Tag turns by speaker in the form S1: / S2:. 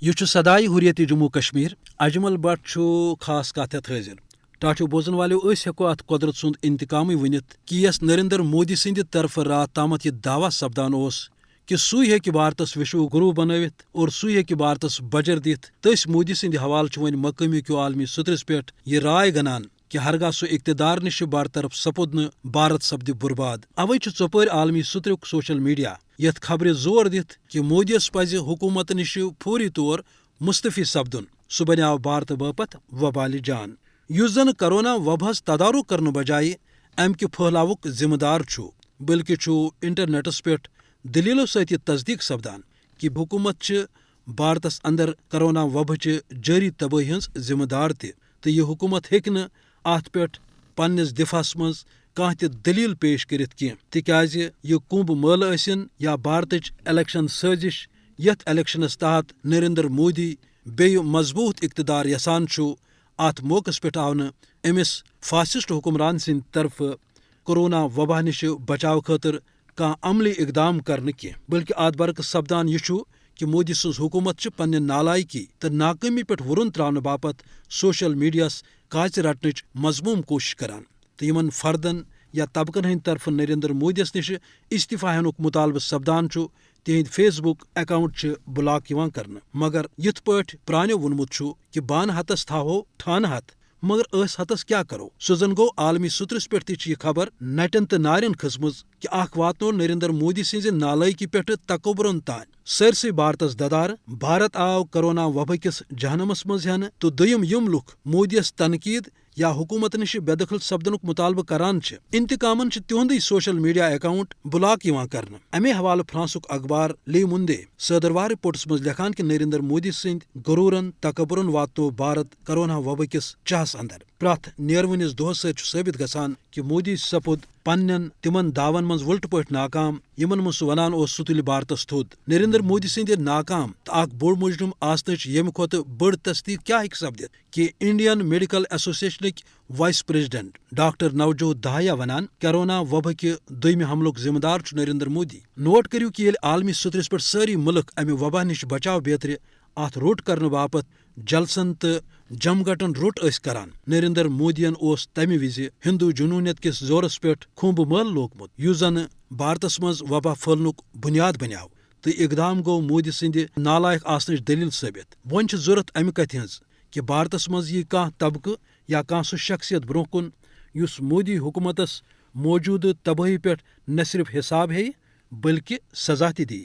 S1: یہ سدائے حریت جموں کشمیر اجمل بٹ خاص کت ہتھ حاضر ٹاٹو بوزن والو ہیکو ات قدرت سند انتقام ونت کہ یس نریندر مودی سند طرف رات تامت یہ دعویٰ سپدان کہ سوئی ہیکہ بھارتس وشو گرو بنوت اور سوئی ہیکہ بھارتس بجر دت تس مودی سند حوالہ ون مقامی کیو عالمی سترس پہ یہ رائے گنان کہ ہرگاہ سہ اقتدار نش برطرف سپود بھارت سپد برباد اوے ژپر عالمی سترک سوشل میڈیا یت خبر زور دت کہ مودیس پز حکومت نش فوری طور مستفی سپدن سہ بنیو بھارت باپت وبال جان اس زن کرونا وباس تدارک کرنے بجائے امکہ پھہلاوک ذمہ دار بلکہ انٹرنیٹس پہ دلیلوں ست یہ تصدیق سپدان کہ حکومت بھارتس اندر کرونا وبہ جاری تباہی ہز ذمہ دار تو یہ حکومت ہیکہ ات پہ پنس دفاعس مز کانہ تہ دلیل پیش کرت کی تکیاز یہ کمبھ مٲلہ ٲسِن یا بھارتچ الیکشن سازش یتھ الیکشنس تحت نریندر مودی بیٚیہِ مضبوط اقتدار یژھان ات موقع پہ آو امس فاسسٹ حکمران سند طرف کورونا وبا نش بچاو خاطر کانٛہہ عملی اقدام کرنے کی بلکہ ات برعکس سپدان یہ کہ مودی سز حکومت پنہ نالائکی تو ناکامی پہ ورن تراؤن باپت سوشل میڈیاس کاچ رٹنچ مضموم کوشش کران تو یمن فردن یا طبقن ہند طرف نریندر مودیس نش استعفا ہینک مطالبہ سپدان تہند فیس بک اکاؤنٹ بلاک کرنے مگر یت پٲٹھۍ پرانو وونمت کہ بانہ ہتس تھاوو ٹھانہ ہتھ مگر ٲس ہتس کیا کرو سہ زن گو عالمی سترس پہ یہ خبر نٹن تو نارین کھسمز کہ اخ واتنو نریندر مودی سز نالائکی پہ تکبرن تان سرسے بھارتس ددار بھارت آو کرونا وبا کس جہنمس مز ہینہ تو دویم یم لکھ مودیس تنقید یا حکومت نش بے دخل سپدنک مطالبہ کران انتقامن تہندی سوشل میڈیا اکاؤنٹ بلاک کرنے امے حوالہ فرانسک اخبار لی مندے صدروار رپورٹس مز لکھان کہ نریندر مودی سند غرورن تکبرن واتنو بھارت کرونا وبا کس چاہس اندر پرت نیرونس دہس ثابت گژھان کہ مودی سپود پنن تمن دعون مز ولٹ پہ ناکام یمن مز سہ ونان سہ تل بھارتس تھود نریندر مودی سند ناکام تو اخ بوڑ مجرم آسنچ یم کھت بڑ تصدیق کیا ہیکہ سپدت کہ انڈین میڈیکل ایسوسیشنک vice president doctor Navjot Dahiya ونان کرونا وبا کہ دویمہ حملک ذمہ دار نریندر مودی نوٹ کرو کہ یل عالمی سترس پہ ساری ملک امہ وبا نش بچاو بیتر ات روٹ کرنے باپت جلسن تو جمگٹن روٹ کران نریندر مودین تمہ وز ہندو جنونیت کس زورس پہ کھمبھ مٲلہ لوگمت اس زن بھارتس مز وبا پھہلنک بنیاد بنیو تو اقدام گو مودی سند نالائق آسنچ دلیل ثابت وۄنۍ چھ ضرورت امہ کتھ ہنز کہ بھارتس مز یہ کانٛہہ طبقہ یا کانٛہہ سہ شخصیت برونٛہہ کن یس مودی حکومتس موجودہ تباہی پہ نہ صرف حساب ہے بلکہ سزا تہ دی